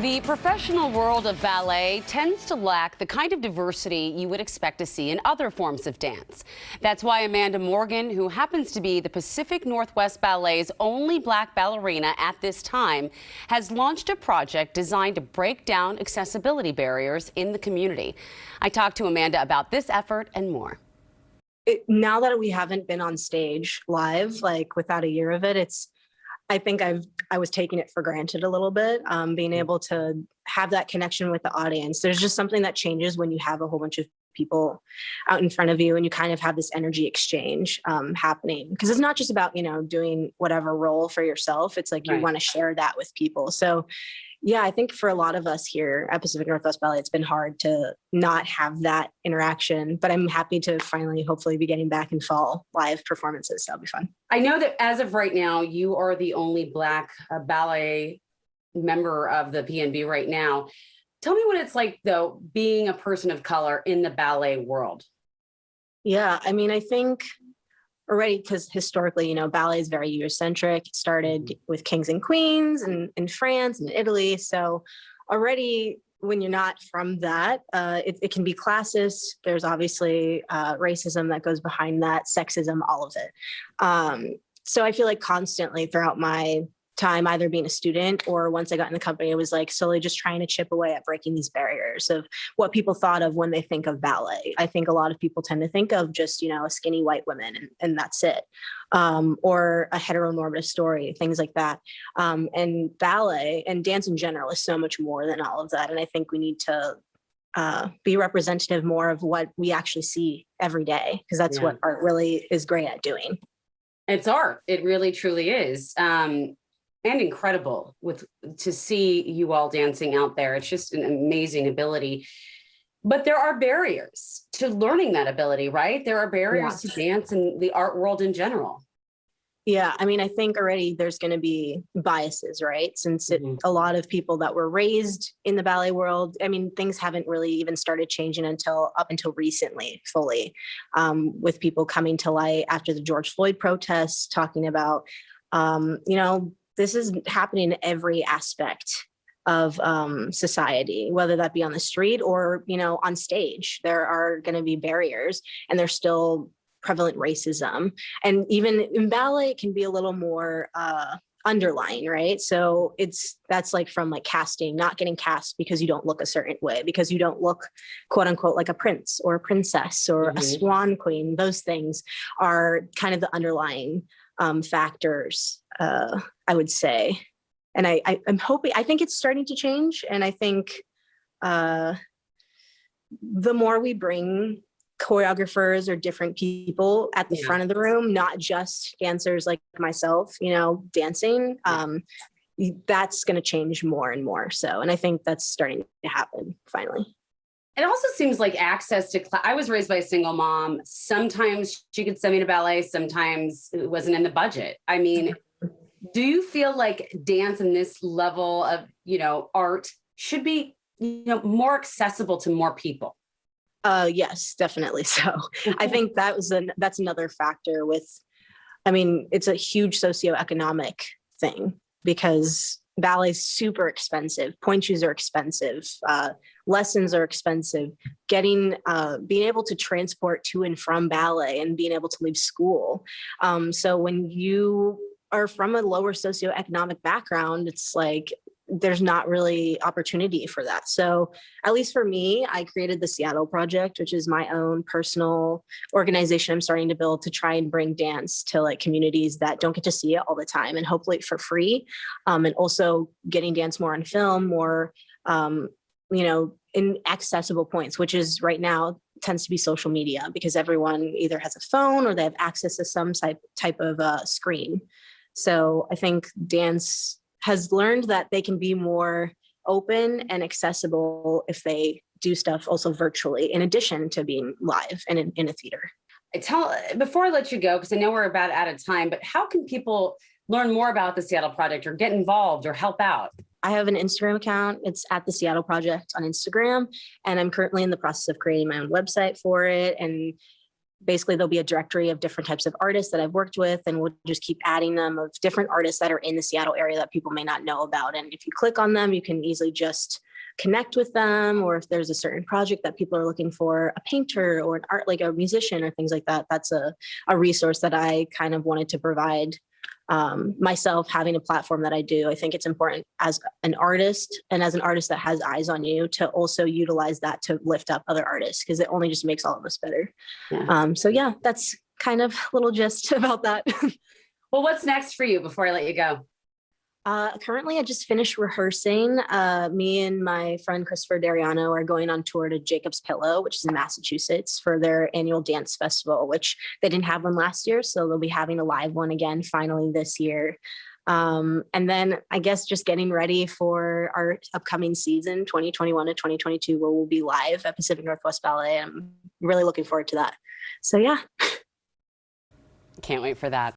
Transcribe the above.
The professional world of ballet tends to lack the kind of diversity you would expect to see in other forms of dance. That's why Amanda Morgan, who happens to be the Pacific Northwest Ballet's only black ballerina at this time, has launched a project designed to break down accessibility barriers in the community. I talked to Amanda about this effort and more. Now that we haven't been on stage live, like without a year of it, I think I was taking it for granted a little bit, being able to have that connection with the audience. There's just something that changes when you have a whole bunch of people out in front of you and you kind of have this energy exchange happening. Because it's not just about, doing whatever role for yourself. It's like you want to share that with people. So yeah, I think for a lot of us here at Pacific Northwest Ballet, it's been hard to not have that interaction, but I'm happy to finally, hopefully be getting back in fall live performances. That'll be fun. I know that as of right now, you are the only black ballet member of the PNB right now. Tell me what it's like, though, being a person of color in the ballet world. Yeah, I mean, I think already, because historically, ballet is very Eurocentric. It started with kings and queens and in France and Italy. So already when you're not from that, it can be classist. There's obviously racism that goes behind that, sexism, all of it. So I feel like constantly throughout my time, either being a student or once I got in the company, it was like slowly just trying to chip away at breaking these barriers of what people thought of when they think of ballet. I think a lot of people tend to think of just, a skinny white woman and that's it. Or a heteronormative story, things like that. And ballet and dance in general is so much more than all of that. And I think we need to be representative more of what we actually see every day, because that's what art really is great at doing. It's art. It really, truly is. And incredible to see you all dancing out there. It's just an amazing ability. But there are barriers to learning that ability, right? There are barriers to dance in the art world in general. Yeah, I mean, I think already there's going to be biases, right? Since a lot of people that were raised in the ballet world, I mean, things haven't really even started changing up until recently, fully, with people coming to light after the George Floyd protests, talking about, this is happening in every aspect of society, whether that be on the street or, on stage. There are going to be barriers, and there's still prevalent racism. And even in ballet, it can be a little more underlying, right? So that's like from like casting, not getting cast because you don't look a certain way, because you don't look quote unquote like a prince or a princess or a swan queen. Those things are kind of the underlying factors, I would say. And I'm hoping, I think it's starting to change. And I think the more we bring choreographers or different people at the front of the room, not just dancers like myself, dancing, that's going to change more and more. So, and I think that's starting to happen finally. It also seems like access to I was raised by a single mom. Sometimes she could send me to ballet. Sometimes it wasn't in the budget. I mean, do you feel like dance and this level of, art should be, more accessible to more people? Yes, definitely. So I think that's another factor it's a huge socioeconomic thing, because ballet is super expensive. Point shoes are expensive. Lessons are expensive. Being able to transport to and from ballet and being able to leave school. So when you are from a lower socioeconomic background, it's like there's not really opportunity for that. So at least for me, I created the Seattle Project, which is my own personal organization I'm starting to build to try and bring dance to like communities that don't get to see it all the time, and hopefully for free. And also getting dance more on film, more, in accessible points, which is right now tends to be social media, because everyone either has a phone or they have access to some type of screen. So I think dance has learned that they can be more open and accessible if they do stuff also virtually, in addition to being live and in a theater. Before I let you go, because I know we're about out of time, but how can people learn more about the Seattle Project or get involved or help out? I have an Instagram account. It's at the Seattle Project on Instagram. And I'm currently in the process of creating my own website for it. And basically there'll be a directory of different types of artists that I've worked with, and we'll just keep adding them of different artists that are in the Seattle area that people may not know about. And if you click on them, you can easily just connect with them, or if there's a certain project that people are looking for, a painter or an art, like a musician or things like that, that's a resource that I kind of wanted to provide. Myself having a platform that I do, I think it's important as an artist and as an artist that has eyes on you to also utilize that to lift up other artists, because it only just makes all of us better. Yeah. So yeah, that's kind of a little gist about that. Well, what's next for you before I let you go? Currently, I just finished rehearsing. Me and my friend Christopher Dariano are going on tour to Jacob's Pillow, which is in Massachusetts, for their annual dance festival, which they didn't have one last year. So they'll be having a live one again finally this year. And then I guess just getting ready for our upcoming season, 2021 to 2022, where we'll be live at Pacific Northwest Ballet. I'm really looking forward to that. So yeah. Can't wait for that.